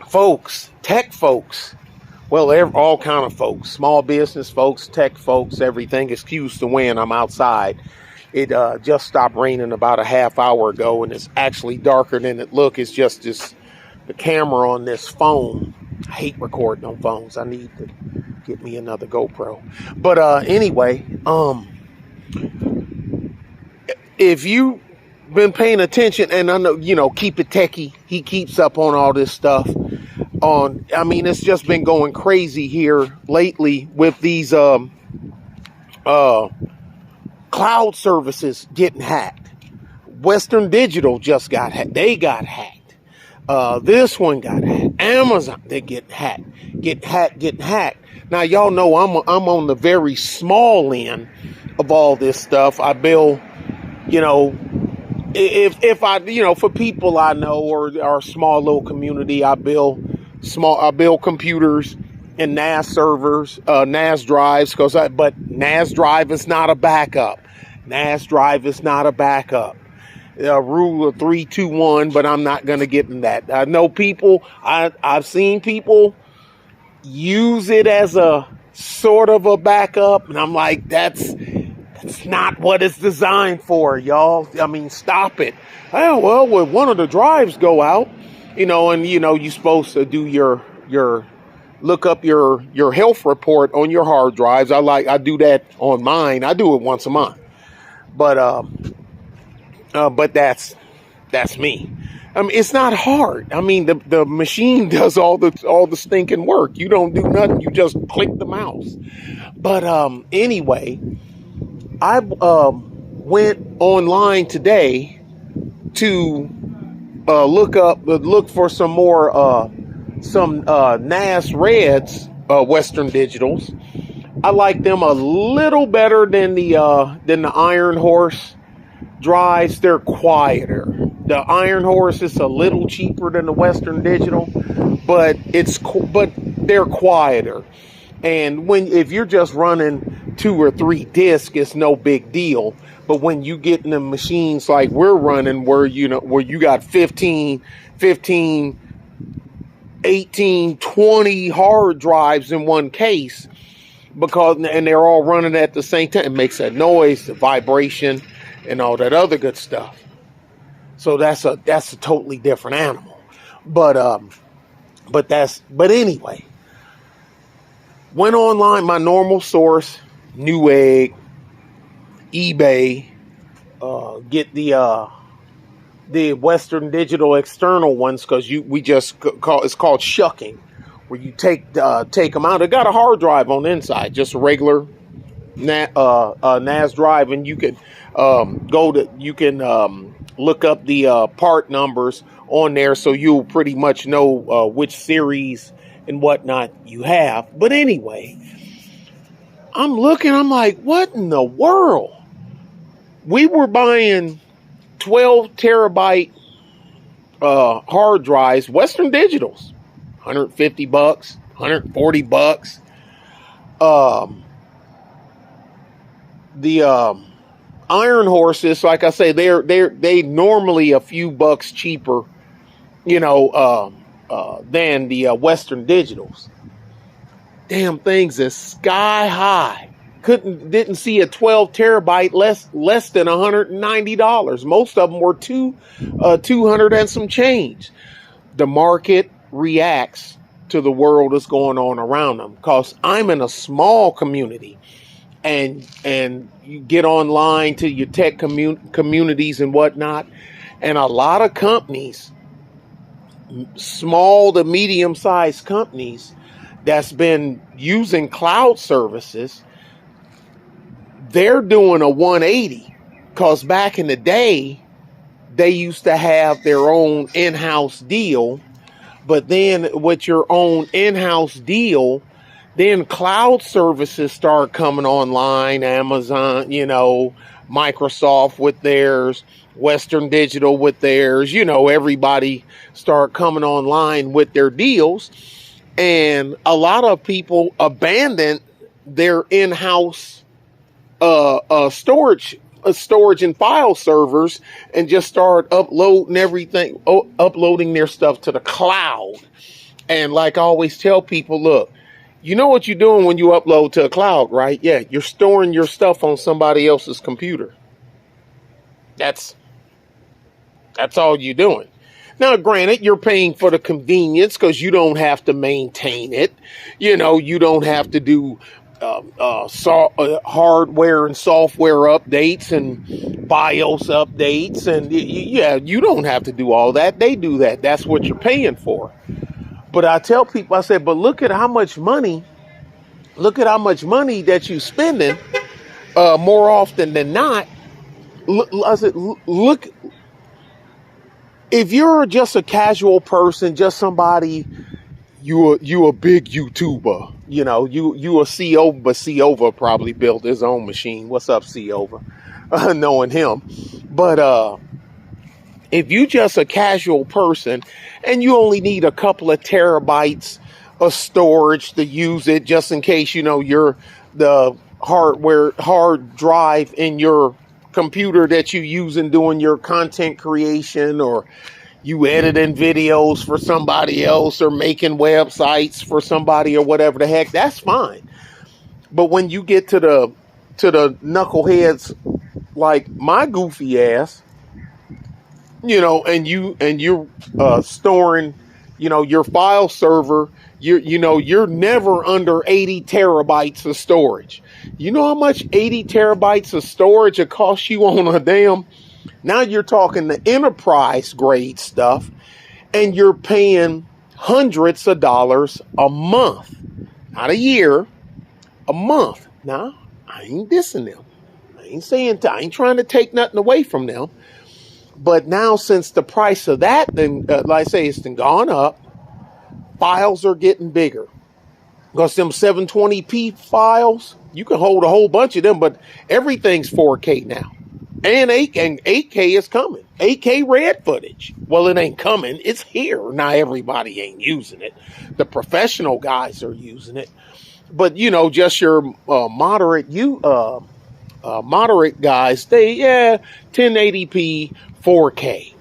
folks, tech folks, well, all kind of folks, small business folks, tech folks, everything. Excuse the wind, I'm outside. It just stopped raining about a half hour ago, and it's actually darker than it look. It's just the camera on this phone. I hate recording on phones. I need to get me another GoPro. But anyway, if you been paying attention, and I know, Keep It Techie, he keeps up on all this stuff. It's just been going crazy here lately with these cloud services getting hacked. Western Digital just got hacked. They got hacked. This one got hacked. Amazon, they getting hacked. Now, y'all know I'm on the very small end of all this stuff. I build, if I, for people I know or our small little community, I build computers and NAS servers, NAS drives, but NAS drive is not a backup. NAS drive is not a backup. Rule of 3, 2, 1, but I'm not going to get in that. I know people, I've seen people use it as a sort of a backup, and I'm like, that's not what it's designed for, y'all. Stop it. Oh, well, when one of the drives go out, you're supposed to do your look up your health report on your hard drives. I do that on mine. I do it once a month. But that's me. It's not hard. The machine does all the stinking work. You don't do nothing. You just click the mouse. But anyway, I went online today to look for some more NAS Reds, Western Digitals. I like them a little better than the Iron Horse drives. They're quieter. The Iron Horse is a little cheaper than the Western Digital, but they're quieter. And if you're just running 2 or 3 discs, it's no big deal. But when you get in the machines like we're running, where you got 15, 18, 20 hard drives in one case, and they're all running at the same time, it makes that noise, the vibration, and all that other good stuff. So that's a totally different animal. But anyway, went online, my normal source, Newegg, eBay, get the Western Digital external ones, because it's called shucking, where you take them out. It got a hard drive on the inside, just a regular NAS drive, and you can look up the part numbers on there, so you'll pretty much know which series and whatnot you have. But anyway, I'm like, what in the world? We were buying 12 terabyte hard drives, Western Digitals, $150, $140. The Iron Horses, like I say, they normally a few bucks cheaper, than the Western Digitals. Damn things is sky high. Didn't see a 12 terabyte less than $190. Most of them were 200 and some change. The market reacts to the world that's going on around them, because I'm in a small community, and you get online to your tech communities and whatnot, and a lot of companies, small to medium sized companies that's been using cloud services, they're doing a 180, because back in the day, they used to have their own in-house deal. But then with your own in-house deal, then cloud services start coming online. Amazon, Microsoft with theirs, Western Digital with theirs, everybody start coming online with their deals. And a lot of people abandoned their in-house storage and file servers, and just start uploading their stuff to the cloud. And like I always tell people, look, you know what you're doing when you upload to a cloud, right? Yeah, you're storing your stuff on somebody else's computer. That's all you're doing. Now, granted, you're paying for the convenience because you don't have to maintain it. You know, you don't have to do hardware and software updates and BIOS updates. And yeah, you don't have to do all that. They do that. That's what you're paying for. But I tell people, I said, but look at how much money that you're spending more often than not. I said, look, if you're just a casual person, just somebody, you a big YouTuber, you know, you a Cova, but Cova probably built his own machine. What's up, Cova? Knowing him. But if you just a casual person and you only need a couple of terabytes of storage to use it, just in case, you know, the hard drive in your computer that you use in doing your content creation, or you editing videos for somebody else, or making websites for somebody, or whatever the heck, that's fine. But when you get to the knuckleheads like my goofy ass, you know, and you're storing, you know, your file server, you're never under 80 terabytes of storage. You know how much 80 terabytes of storage it costs you on a damn? Now you're talking the enterprise grade stuff, and you're paying hundreds of dollars a month, not a year, a month. Now, I ain't dissing them. I ain't trying to take nothing away from them. But now, since the price of that, then, like I say, it's gone up, files are getting bigger. Because them 720p files, you can hold a whole bunch of them, but everything's 4K now. And 8K is coming. 8K red footage. Well, it ain't coming. It's here. Now, everybody ain't using it. The professional guys are using it. But, you know, just your moderate guys, 1080p, 4K.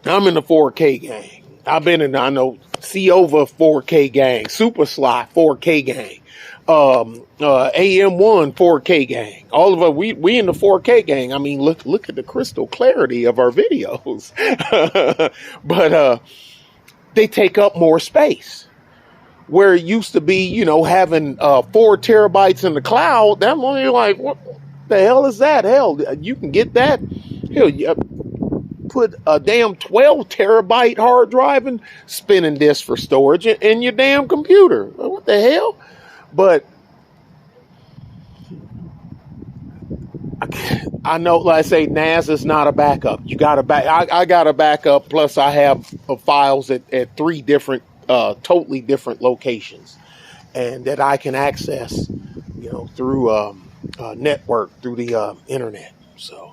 I'm in the 4K gang. I know Cova 4K gang, Super Sly 4K gang, AM1 4K gang. All of us, we in the 4K gang. I mean, look at the crystal clarity of our videos. But they take up more space. Where it used to be, you know, having 4 terabytes in the cloud, that money, like, what the hell is that? Hell, you can get that. Hell, you put a damn 12 terabyte hard drive and spinning disk for storage in your damn computer. What the hell? But I know, like I say, NAS is not a backup. You got I got a backup. Plus, I have files at 3 different, totally different locations, and that I can access, you know, through network, through the internet. So,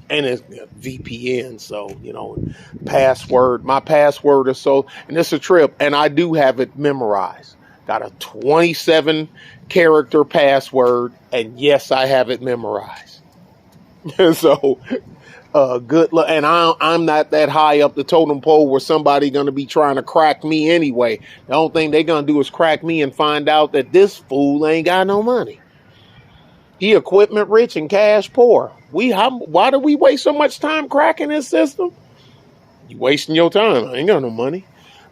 and it's VPN. So, you know, my password is so, and it's a trip, and I do have it memorized. Got a 27 character password, and yes, I have it memorized. So, good luck. And I'm not that high up the totem pole where somebody gonna be trying to crack me anyway. The only thing they gonna do is crack me and find out that this fool ain't got no money. He equipment rich and cash poor. Why do we waste so much time cracking this system? You wasting your time. I ain't got no money.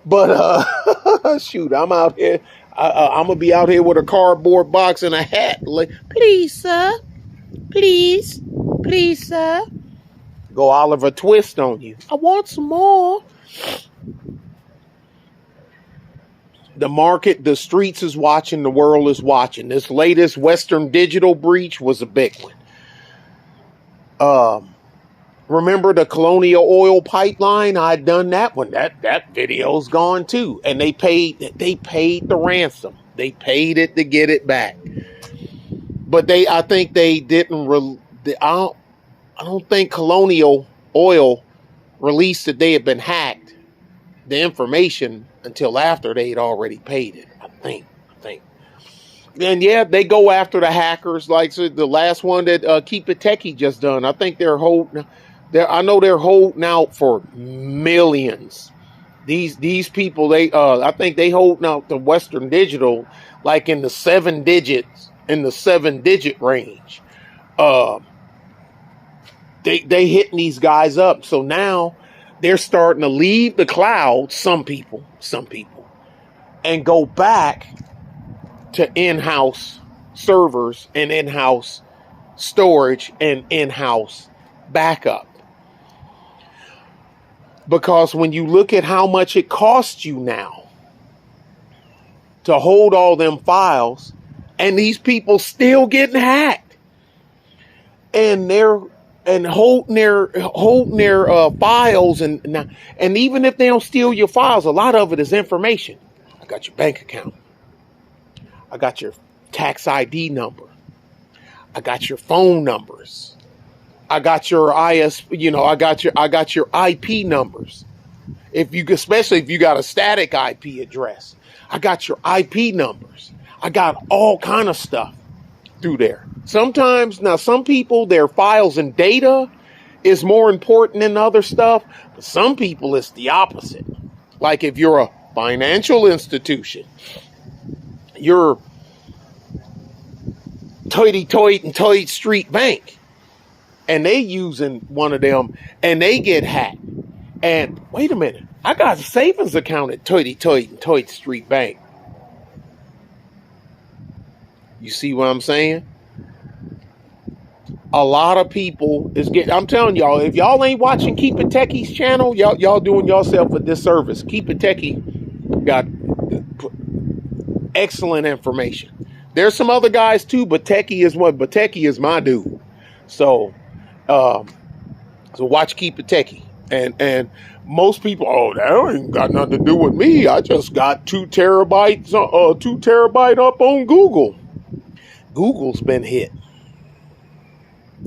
But shoot, I'm out here. I'm gonna be out here with a cardboard box and a hat. Like, please, sir. Please, sir. Go Oliver Twist on you. I want some more. The market, the streets is watching, the world is watching. This latest Western Digital breach was a big one. Remember the Colonial Oil pipeline? I'd done that one. That video's gone too. And they paid the ransom. They paid it to get it back. But I think they didn't. I don't think Colonial Oil released that they had been hacked, the information, until after they'd already paid it. I think. And yeah, they go after the hackers, like the last one that Keep It Techie just done. I think they're holding out for millions These people, they I think they holding out the Western Digital like in the 7 digit range. Uh, they hitting these guys up. So now they're starting to leave the cloud. Some people, and go back to in-house servers and in-house storage and in-house backup. Because when you look at how much it costs you now to hold all them files, and these people still getting hacked, and they're holding their files, and even if they don't steal your files, a lot of it is information. I got your bank account. I got your tax ID number. I got your phone numbers. I got your I got your IP numbers. Especially if you got a static IP address, I got your IP numbers. I got all kind of stuff through there. Sometimes, now some people, their files and data is more important than other stuff, but some people it's the opposite. Like if you're a financial institution, you're Toity Street Bank, and they using one of them, and they get hacked. And wait a minute, I got a savings account at Toity Street Bank. You see what I'm saying? A lot of people is getting. I'm telling y'all, if y'all ain't watching Keep It Techie's channel, y'all doing yourself a disservice. Keep It Techie got excellent information. There's some other guys too, but Techie is my dude. So watch Keep It Techie. And most people, that ain't got nothing to do with me. I just got 2 terabyte up on Google. Google's been hit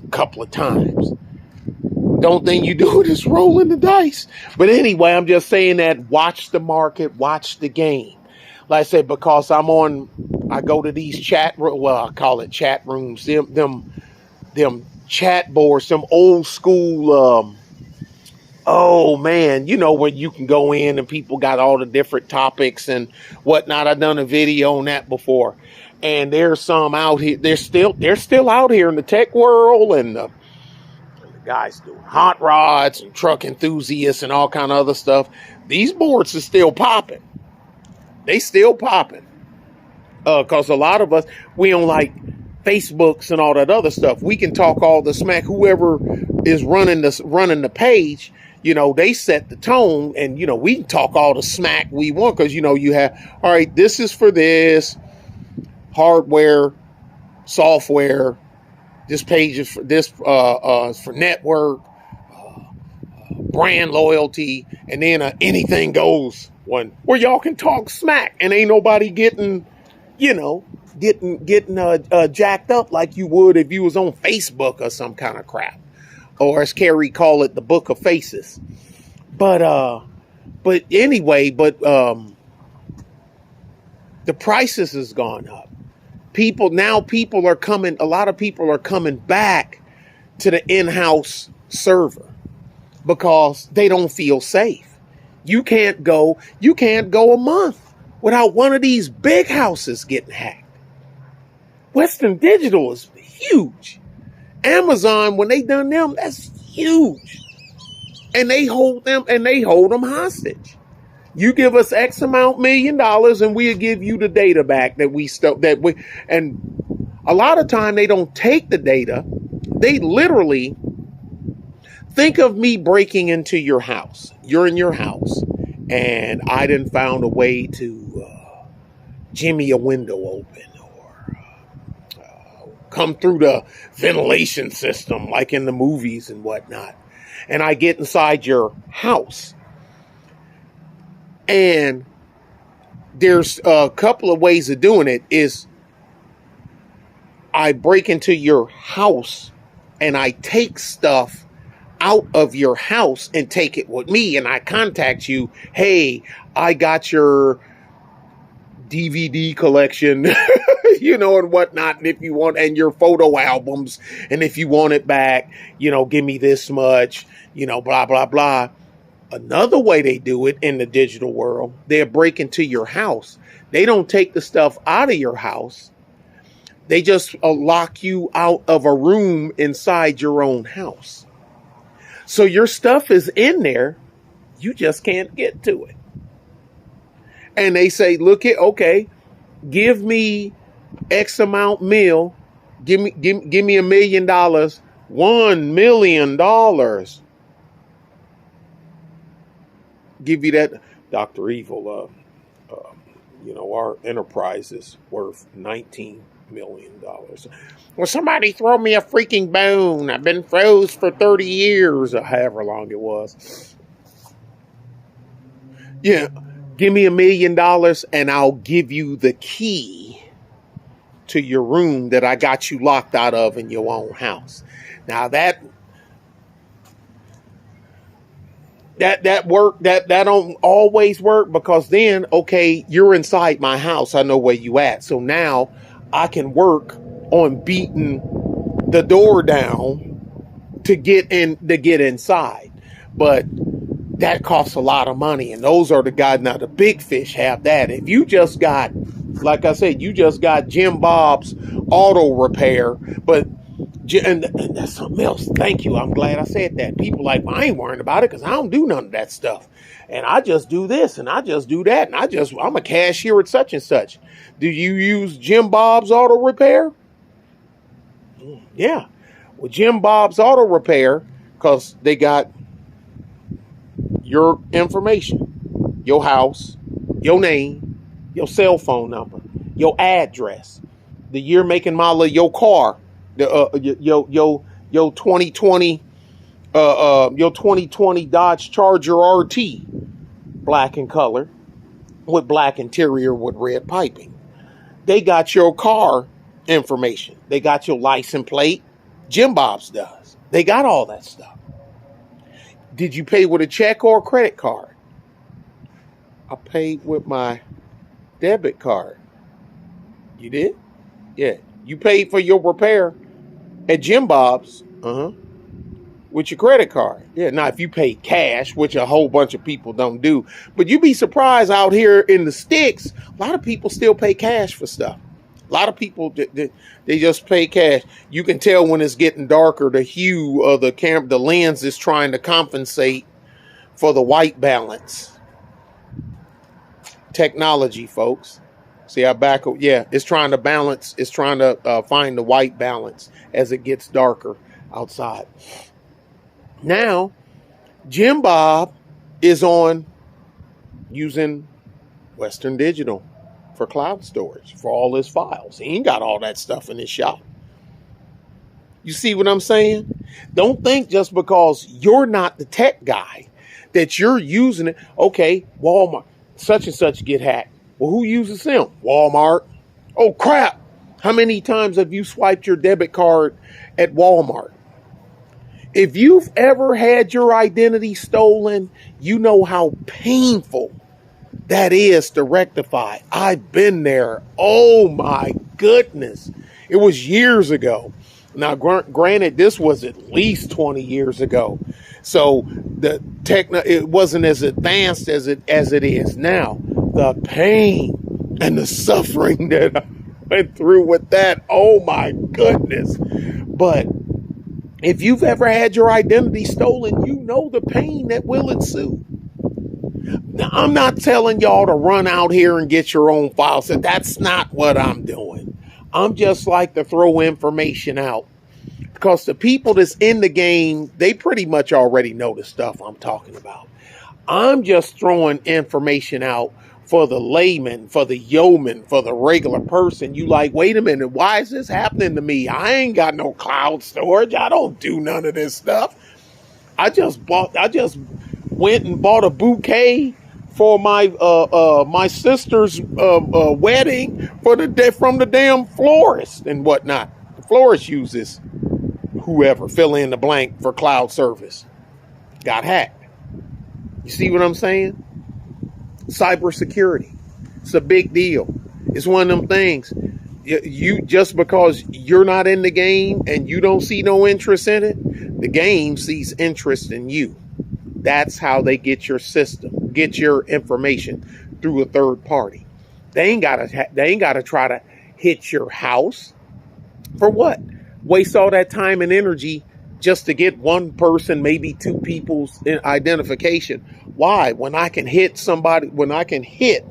a couple of times. Don't think you do it is rolling the dice. But anyway, I'm just saying that watch the market, watch the game. Like I said, because I go to these I call it chat rooms, them chat boards, some old school, when you can go in and people got all the different topics and whatnot. I've done a video on that before. And there's some out here, they're still out here in the tech world, and the guys doing hot rods and truck enthusiasts and all kind of other stuff. These boards are still popping. They still popping. Because a lot of us, we don't like Facebooks and all that other stuff. We can talk all the smack. Whoever is running the page, they set the tone, and, we can talk all the smack we want. Because, you have, all right, this is for this, hardware, software, this page is for this, for network, brand loyalty, and then anything goes one where y'all can talk smack and ain't nobody getting jacked up like you would if you was on Facebook or some kind of crap, or as Kerry call it, the Book of Faces. But anyway, the prices has gone up. A lot of people are coming back to the in-house server because they don't feel safe. You can't go a month without one of these big houses getting hacked. Western Digital is huge. Amazon, when they done them, that's huge. And they hold them hostage. You give us X amount $1 million and we'll give you the data back and a lot of time they don't take the data. They literally think of me breaking into your house. You're in your house and I done found a way to jimmy a window open or come through the ventilation system like in the movies and whatnot. And I get inside your house. And there's a couple of ways of doing it. Is I break into your house and I take stuff out of your house and take it with me, and I contact you. Hey, I got your DVD collection, and whatnot. And if you want, and your photo albums, and if you want it back, give me this much, blah, blah, blah. Another way they do it in the digital world, they'll break into your house. They don't take the stuff out of your house. They just lock you out of a room inside your own house. So your stuff is in there. You just can't get to it. And they say, look at, okay, give me X amount mil. Give me $1 million. $1 million. Give you that. Dr. Evil, our enterprise is worth $19 million. Well, somebody throw me a freaking bone. I've been froze for 30 years, or however long it was. Yeah, give me $1 million and I'll give you the key to your room that I got you locked out of in your own house. Now that don't always work, because then, okay, you're inside my house. I know where you at. So now I can work on beating the door down to get inside. But that costs a lot of money. And those are the guys. Now the big fish have that. If you just got, like I said, you just got Jim Bob's auto repair, but and that's something else. Thank you. I'm glad I said that. People like, well, I ain't worrying about it because I don't do none of that stuff. And I just do this and I just do that. And I'm a cashier at such and such. Do you use Jim Bob's auto repair? Yeah. Well, Jim Bob's auto repair, because they got your information, your house, your name, your cell phone number, your address, the year, make, and model of your car, your 2020 Dodge Charger RT, black in color, with black interior with red piping. They got your car information. They got your license plate. Jim Bob's does. They got all that stuff. Did you pay with a check or a credit card? I paid with my debit card. You did? Yeah. You paid for your repair at Jim Bob's, with your credit card. Yeah. Now, if you pay cash, which a whole bunch of people don't do, but you'd be surprised out here in the sticks, a lot of people still pay cash for stuff. A lot of people, they just pay cash. You can tell when it's getting darker, the hue of the camera, the lens is trying to compensate for the white balance. Technology, folks. See how back, yeah, it's trying to balance. It's trying to find the white balance as it gets darker outside. Now, Jim Bob is on using Western Digital for cloud storage for all his files. He ain't got all that stuff in his shop. You see what I'm saying? Don't think just because you're not the tech guy that you're using it. Okay, Walmart, such and such get hacked. Well, who uses them? Walmart. Oh, crap. How many times have you swiped your debit card at Walmart? If you've ever had your identity stolen, you know how painful that is to rectify. I've been there. Oh, my goodness. It was years ago. Now, granted, this was at least 20 years ago. So it wasn't as advanced as it is now. The pain and the suffering that I went through with that. Oh my goodness. But if you've ever had your identity stolen, you know the pain that will ensue. Now, I'm not telling y'all to run out here and get your own files. That's not what I'm doing. I'm just like to throw information out. Because the people that's in the game, they pretty much already know the stuff I'm talking about. I'm just throwing information out for the layman, for the yeoman, for the regular person. You like, wait a minute, why is this happening to me? I ain't got no cloud storage. I don't do none of this stuff. I just went and bought a bouquet for my sister's wedding from the damn florist and whatnot. The florist uses whoever, fill in the blank, for cloud service. Got hacked. You see what I'm saying? Cybersecurity. It's a big deal. It's one of them things. You just because you're not in the game and you don't see no interest in it, the game sees interest in you. That's how they get your system, get your information through a third party. They ain't gotta try to hit your house. For what? Waste all that time and energy just to get one person, maybe two people's identification. Why? When I can hit somebody, when I can hit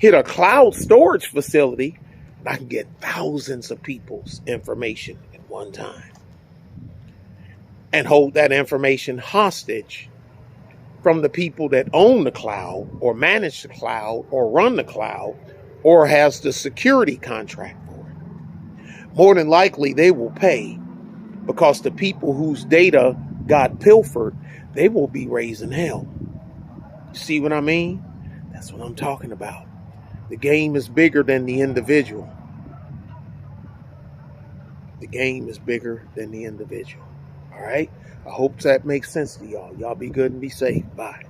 a cloud storage facility, I can get thousands of people's information at one time and hold that information hostage from the people that own the cloud or manage the cloud or run the cloud or has the security contract for it. More than likely, they will pay, because the people whose data got pilfered, they will be raising hell. See what I mean? That's what I'm talking about. The game is bigger than the individual. The game is bigger than the individual. All right? I hope that makes sense to y'all. Y'all be good and be safe. Bye.